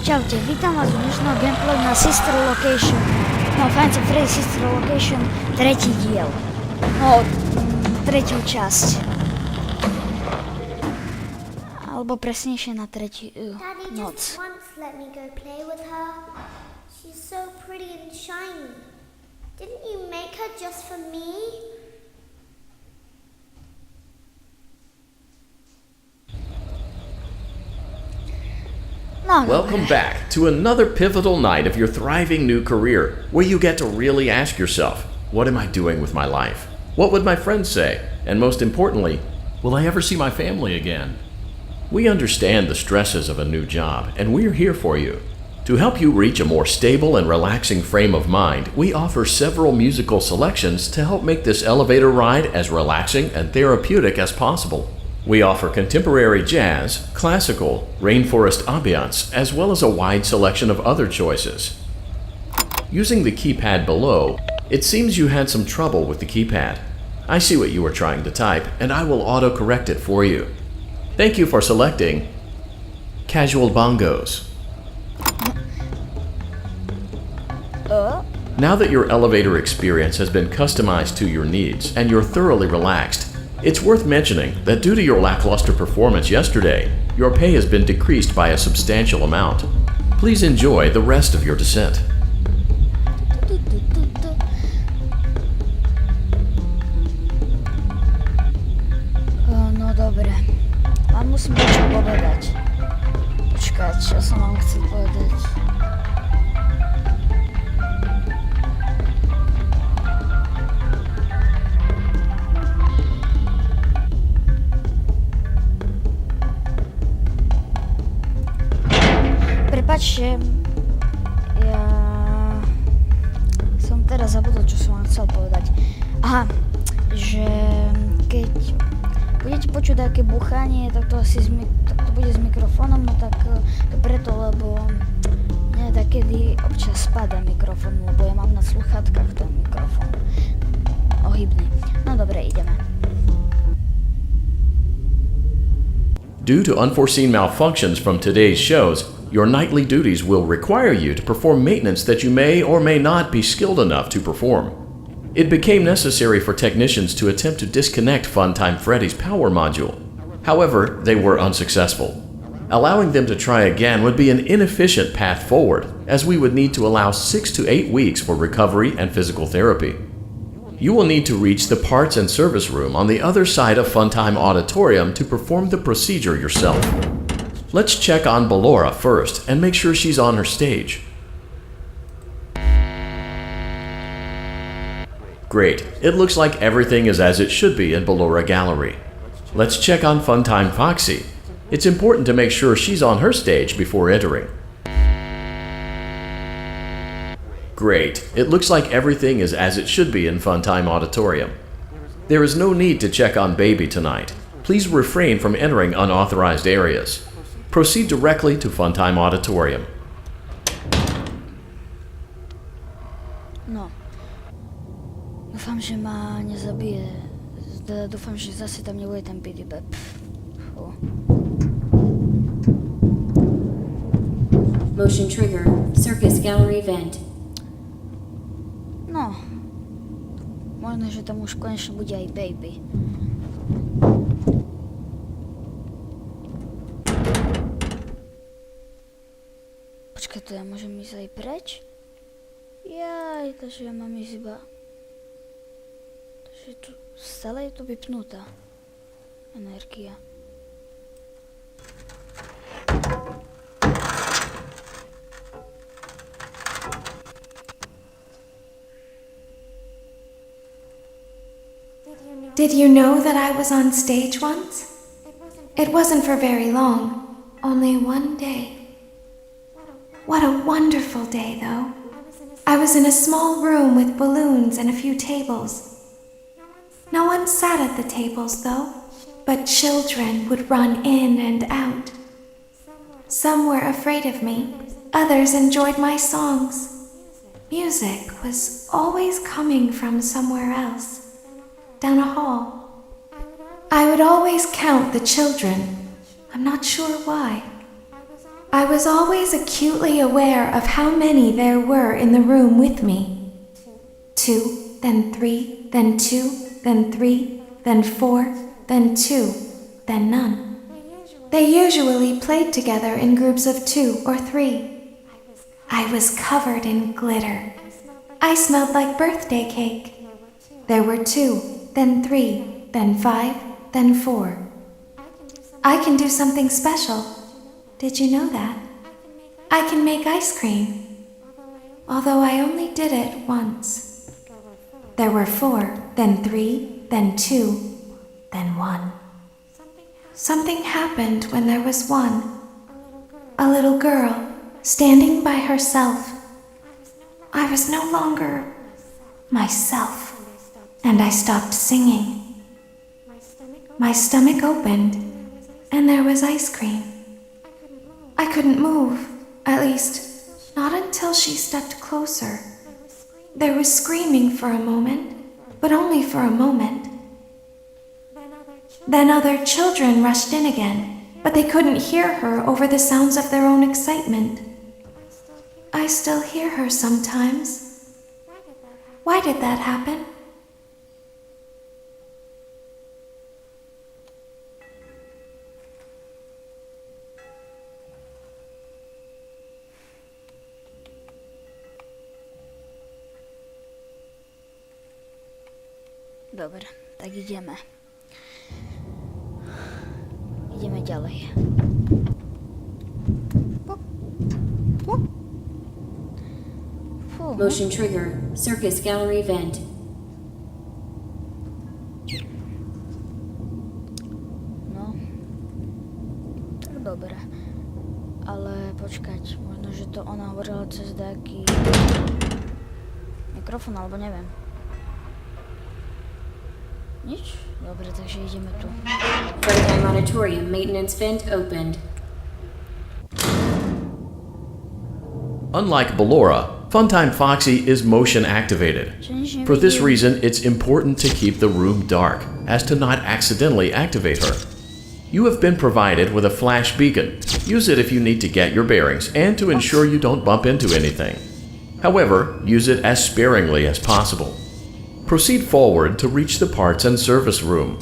Čaute, vítam vás v dnešnom gameplayu na Sister Location. No, Funtime Freddy Sister Location, tretí diel. No, tretiu časť. Alebo presnejšie na tretiu noc. She's so pretty and shiny. Didn't you make her just for me? Welcome back to another pivotal night of your thriving new career, where you get to really ask yourself, what am I doing with my life? What would my friends say? And most importantly, will I ever see my family again? We understand the stresses of a new job, and we're here for you. To help you reach a more stable and relaxing frame of mind, we offer several musical selections to help make this elevator ride as relaxing and therapeutic as possible. We offer contemporary jazz, classical, rainforest ambiance, as well as a wide selection of other choices. Using the keypad below, it seems you had some trouble with the keypad. I see what you were trying to type, and I will auto-correct it for you. Thank you for selecting Casual Bongos. Now that your elevator experience has been customized to your needs and you're thoroughly relaxed, it's worth mentioning that due to your lackluster performance yesterday, your pay has been decreased by a substantial amount. Please enjoy the rest of your descent. No dobre, vám musím niečo povedať. Počkať, čo som vám chcel povedať. Prepačte, ja som teraz zabudol, čo som vám chcel povedať. Aha, že keď budete počuť také buchanie, tak to asi tak to bude s mikrofónom, no tak to preto, lebo mne takedy občas spadá mikrofón, lebo ja mám na sluchátkach ten mikrofón ohybný. No dobre, ideme. Due to unforeseen malfunctions from today's shows, your nightly duties will require you to perform maintenance that you may or may not be skilled enough to perform. It became necessary for technicians to attempt to disconnect Funtime Freddy's power module. However, they were unsuccessful. Allowing them to try again would be an inefficient path forward, as we would need to allow 6 to 8 weeks for recovery and physical therapy. You will need to reach the parts and service room on the other side of Funtime Auditorium to perform the procedure yourself. Let's check on Ballora first and make sure she's on her stage. Great, it looks like everything is as it should be in Ballora Gallery. Let's check on Funtime Foxy. It's important to make sure she's on her stage before entering. Great, it looks like everything is as it should be in Funtime Auditorium. There is no need to check on Baby tonight. Please refrain from entering unauthorized areas. Proceed directly to Funtime Auditorium. No. Dúfam, že ma nezabije. Dúfam, že zase tam nebude ten bidibeb. Motion trigger, circus gallery vent. No. Možno, že tam už konečne bude aj Baby. Počkaj, to ja môžem ísť aj preč? Jaj, takže ja mám ísť iba... Takže tu stále je to vypnutá energia. Did you know that I was on stage once? It wasn't for very long, only one day. What a wonderful day, though. I was in a small room with balloons and a few tables. No one sat at the tables, though, but children would run in and out. Some were afraid of me, others enjoyed my songs. Music was always coming from somewhere else, down a hall. I would always count the children. I'm not sure why. I was always acutely aware of how many there were in the room with me. 2, then 3, then 2, then 3, then 4, then 2, then none. They usually played together in groups of 2 or 3. I was covered in glitter. I smelled like birthday cake. There were 2, then 3, then 5, then 4. I can do something special. Did you know that? I can make ice cream. Although I only did it once. There were 4, then 3, then 2, then 1. Something happened when there was 1. A little girl standing by herself. I was no longer myself, and I stopped singing. My stomach opened, and there was ice cream. I couldn't move, at least, not until she stepped closer. There was screaming for a moment, but only for a moment. Then other children rushed in again, but they couldn't hear her over the sounds of their own excitement. I still hear her sometimes. Why did that happen? Dobre, tak ideme. Ideme ďalej. Fú. Motion trigger. Circus gallery vent. No. Tak dobre. Ale počkať, možno, že to ona hovorila cez nejaký mikrofón, alebo neviem. Nič? Dobre, takže ideme tu. Funtime auditorium maintenance vent opened. Unlike Ballora, Funtime Foxy is motion activated. For this reason, it's important to keep the room dark, as to not accidentally activate her. You have been provided with a flash beacon. Use it if you need to get your bearings and to ensure you don't bump into anything. However, use it as sparingly as possible. Proceed forward to reach the parts and service room.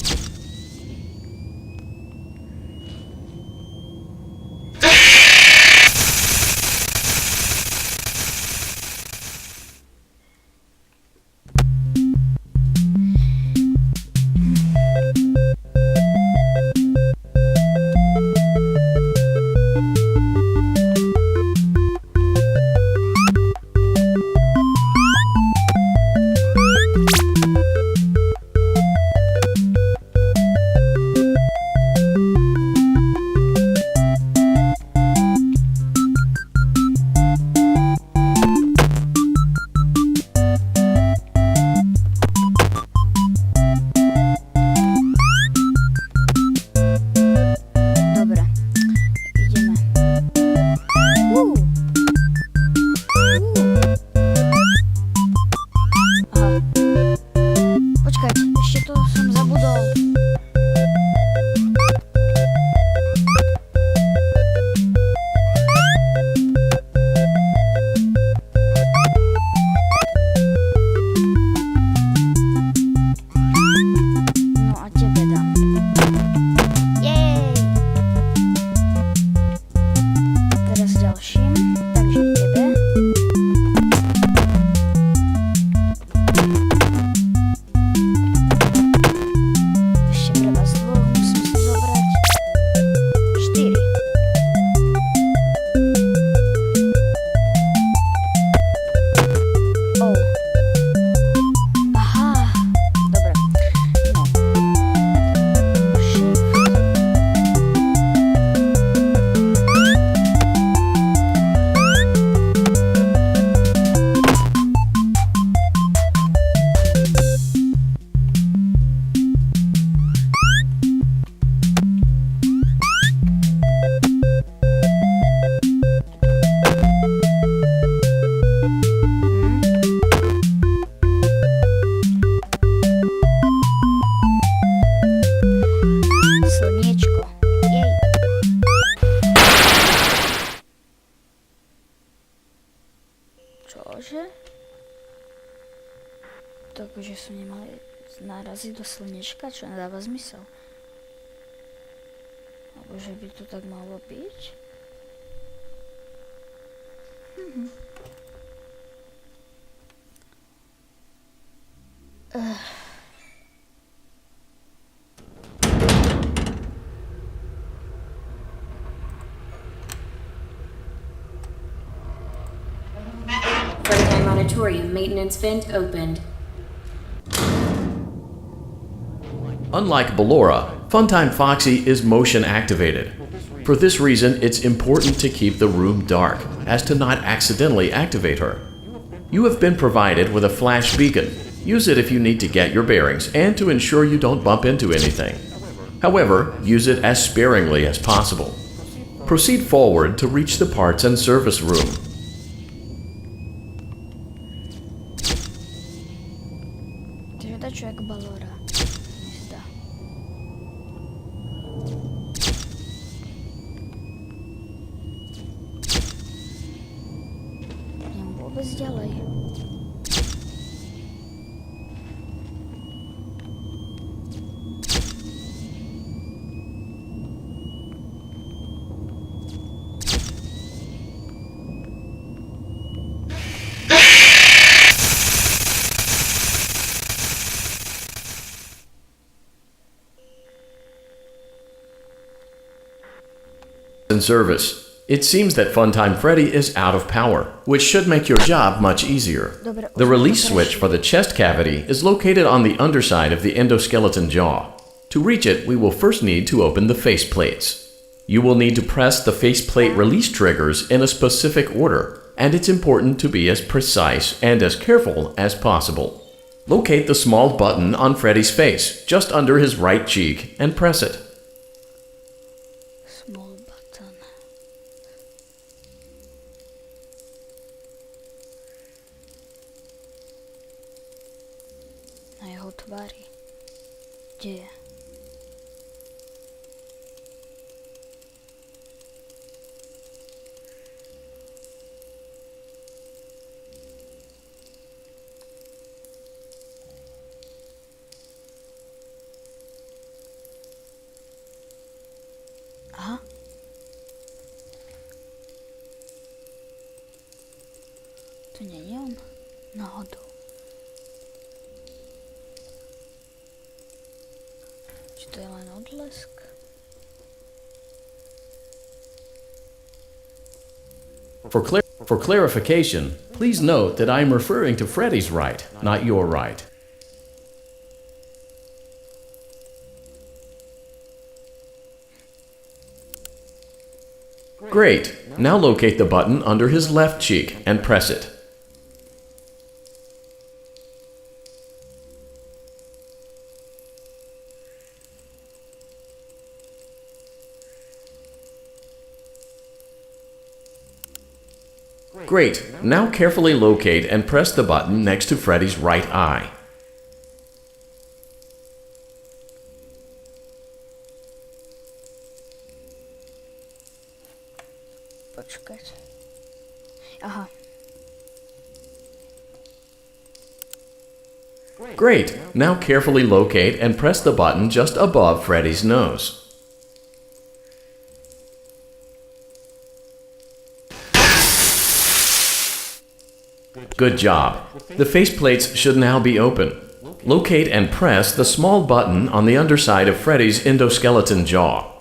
Čože? Takže som nemal naraziť do slnečka, čo nedáva zmysel. Alebo že by to tak malo byť? Funtime auditorium maintenance vent opened. Unlike Ballora, Funtime Foxy is motion activated. For this reason, it's important to keep the room dark, as to not accidentally activate her. You have been provided with a flash beacon. Use it if you need to get your bearings and to ensure you don't bump into anything. However, use it as sparingly as possible. Proceed forward to reach the parts and service room. Takže dačo jak Ballora. Zdá. Idem vôbec ďalej. In service. It seems that Funtime Freddy is out of power, which should make your job much easier. The release switch for the chest cavity is located on the underside of the endoskeleton jaw. To reach it, we will first need to open the face plates. You will need to press the faceplate release triggers in a specific order, and it's important to be as precise and as careful as possible. Locate the small button on Freddy's face, just under his right cheek, and press it. Small button. Na jeho tvári. Kde je? Aha. To nie je on. Náhodou. Či to je len odlesk? For clarification, please note that I am referring to Freddy's right, not your right. Great. Now locate the button under his left cheek and press it. Great. Now carefully locate and press the button next to Freddy's right eye. Počkať. Aha. Great. Now carefully locate and press the button just above Freddy's nose. Good job. The faceplates should now be open. Locate and press the small button on the underside of Freddy's endoskeleton jaw.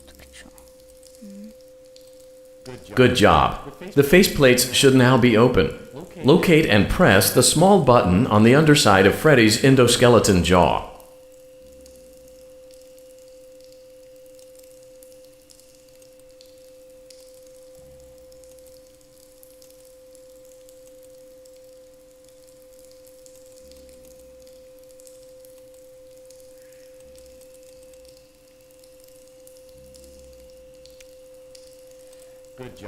Tak čo? Good job. The faceplates should now be open. Locate and press the small button on the underside of Freddy's endoskeleton jaw.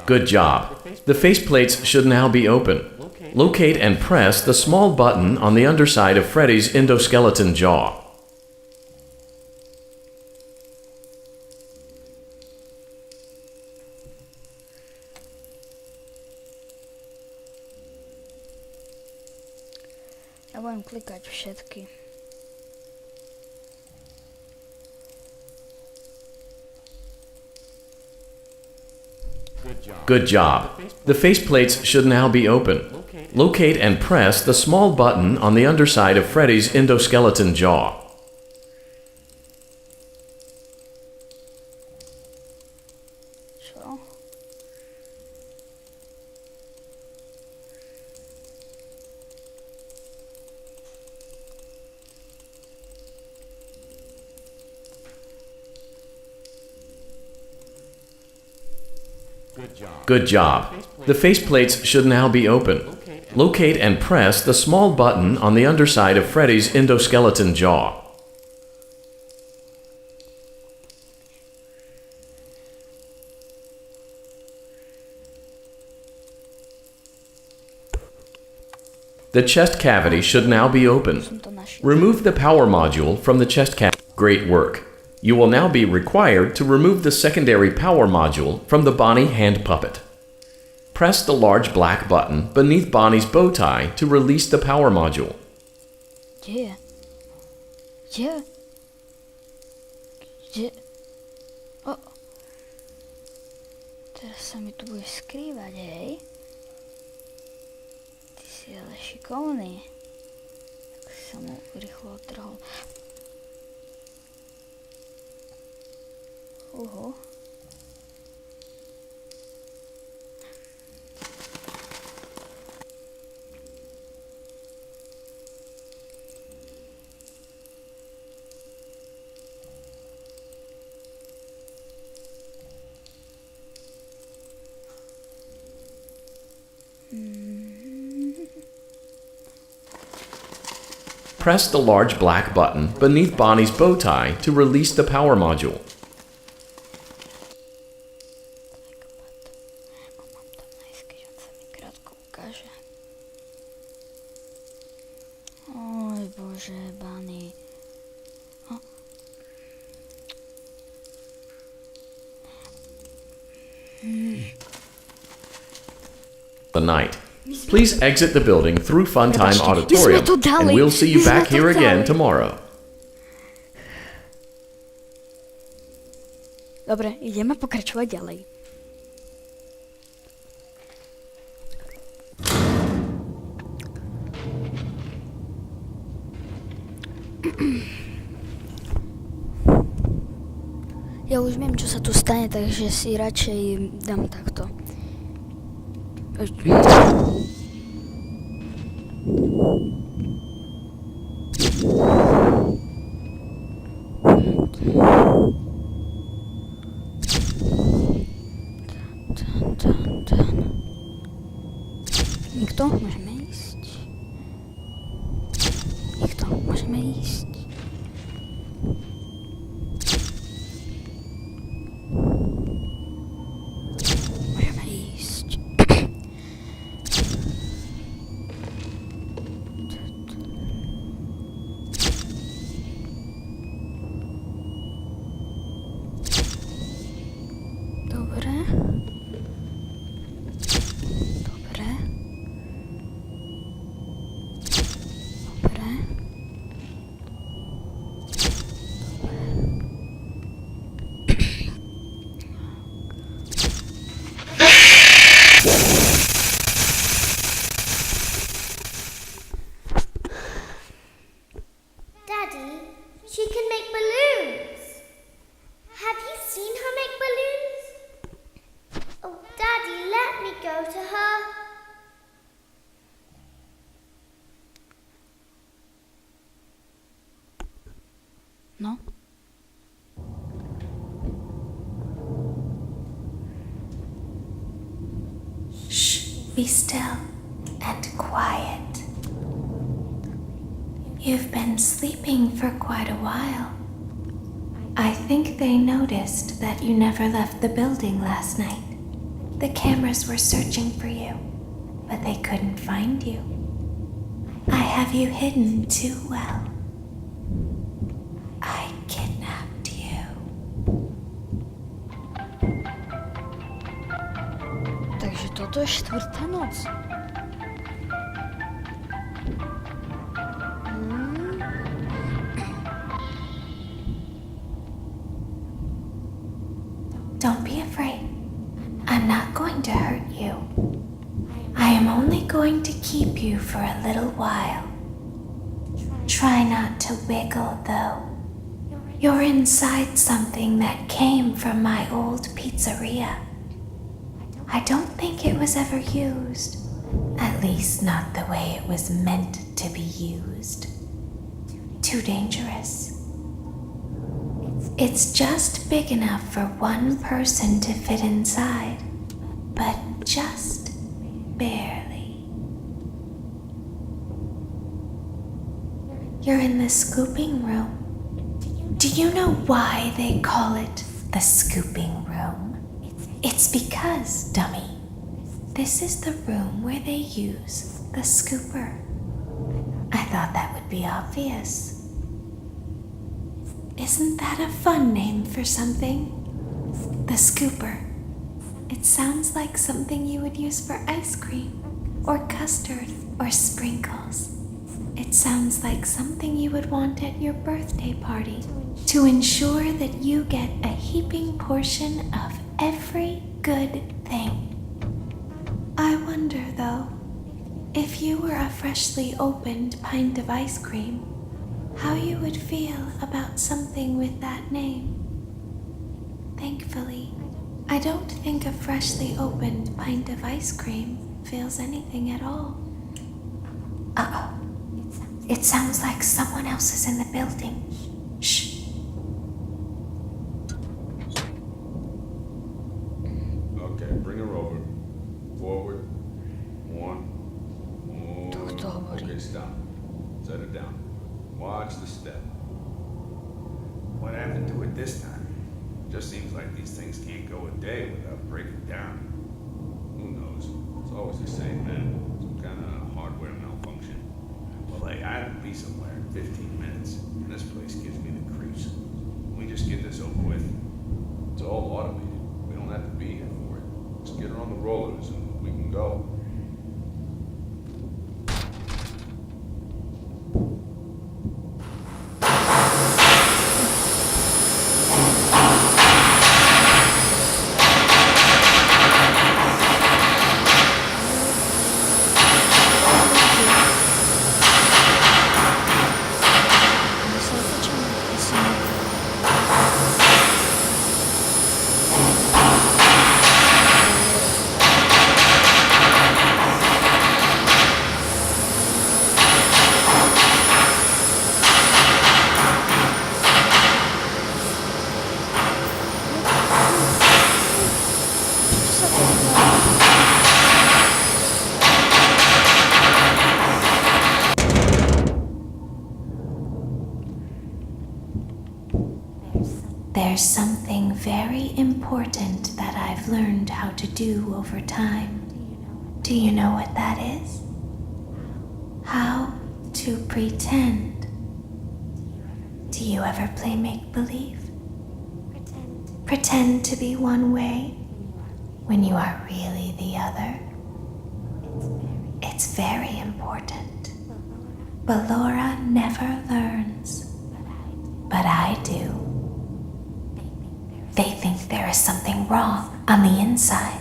Good job. The faceplates should now be open. Locate and press the small button on the underside of Freddy's endoskeleton jaw. Ja budem klikať všetky. Good job. The faceplates should now be open. Locate and press the small button on the underside of Freddy's endoskeleton jaw. Čo? Good job. The faceplates should now be open. Locate and press the small button on the underside of Freddy's endoskeleton jaw. The chest cavity should now be open. Som to našiel. Remove the power module from the chest cavity. Great work. You will now be required to remove the secondary power module from the Bonnie hand puppet. Press the large black button beneath Bonnie's bow tie to release the power module. Kde je? Kde? Kde? O. Teraz sa mi tu bude skrývať, hej? Ty si ale šikovný. Tak si sa mu rýchlo otrhol. Oho. Press the large black button beneath Bonnie's bow tie to release the power module. Mám tam nájsť, keď on sa mi krátko ukáže. Oj bože, Bunny. O. The night. Please exit the building through Funtime Prepačte, Auditorium, my sme tu dali. and we'll see you My sme back tu here again dali. tomorrow. Dobre, ideme pokračovať ďalej. Ja už viem, čo sa tu stane, takže si radšej dám takto. Nikto? Môžeme ísť. Nikto? Môžeme ísť. Môžeme ísť. Dobre. Dobre. Dobre. Daddy, she can make balloons. Have you seen her make balloons? Oh, Daddy, let me go to her. No. Shh, be still and quiet. You've been sleeping for quite a while. I think they noticed that you never left the building last night. The cameras were searching for you, but they couldn't find you. I have you hidden too well. I kidnapped you. Takže toto je štvrtá noc. Don't be afraid. I'm not going to hurt you. I am only going to keep you for a little while. Try not to wiggle, though. You're inside something that came from my old pizzeria. I don't think it was ever used. At least not the way it was meant to be used. Too dangerous. It's just big enough for one person to fit inside, but just barely. You're in the scooping room. Do you know why they call it the scooping room? It's because, dummy, this is the room where they use the scooper. I thought that would be obvious. Isn't that a fun name for something? The scooper. It sounds like something you would use for ice cream, or custard, or sprinkles. It sounds like something you would want at your birthday party to ensure that you get a heaping portion of every good thing. I wonder, though, if you were a freshly opened pint of ice cream, how you would feel about something with that name. Thankfully, I don't think a freshly opened pint of ice cream feels anything at all. Uh-oh. It sounds like someone else is in the building. Shh. Okay, bring her over. Forward. One. Okay, stop. Set it down. Watch the step. What happened to it this time? Just seems like these things can't go a day without breaking down. Who knows? It's always the same, man. Some kind of hardware malfunction. Well, hey, I have to be somewhere in 15 minutes, and this place gives me the creeps. Can we just get this over with? It's all automated. We don't have to be here for it. Just get her on the rollers and we can go. There's something very important that I've learned how to do over time. Do you know what that is? How to pretend. Do you ever play make-believe? Pretend to be one way when you are really the other. It's very important. But Laura never learns. But I do. They think there is something wrong on the inside.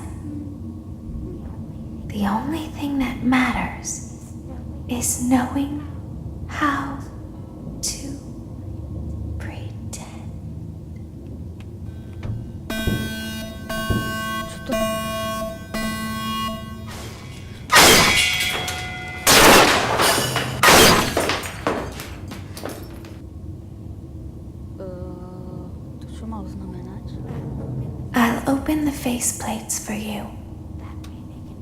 The only thing that matters is knowing how to pretend. To čo mal znamenať? I'll open the faceplates for you.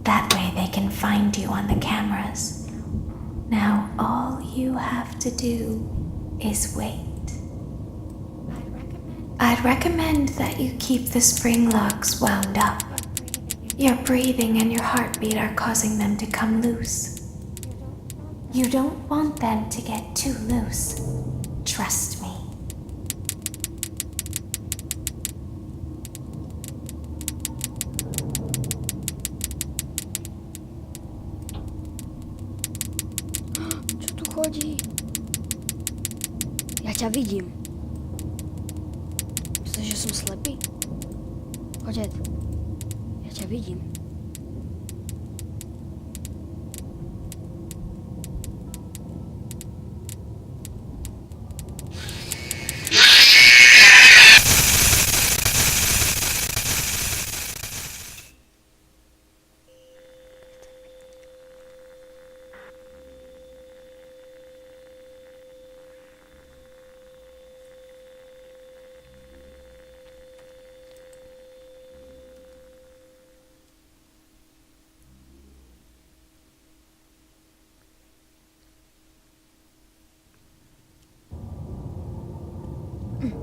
That way they can find you on the cameras. Now all you have to do is wait. I'd recommend that you keep the spring locks wound up. Your breathing and your heartbeat are causing them to come loose. You don't want them to get too loose. Trust me. Čo tu chodí? Ja ťa vidím. Myslíš, že som slepý? Otec, ja ťa vidím.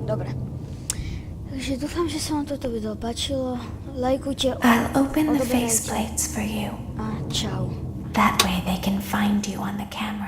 Dobre. Takže dúfam, že sa vám toto video páčilo. Lajkujte, I'll open the odoberajte faceplates for you. a čau. That way they can find you on the camera.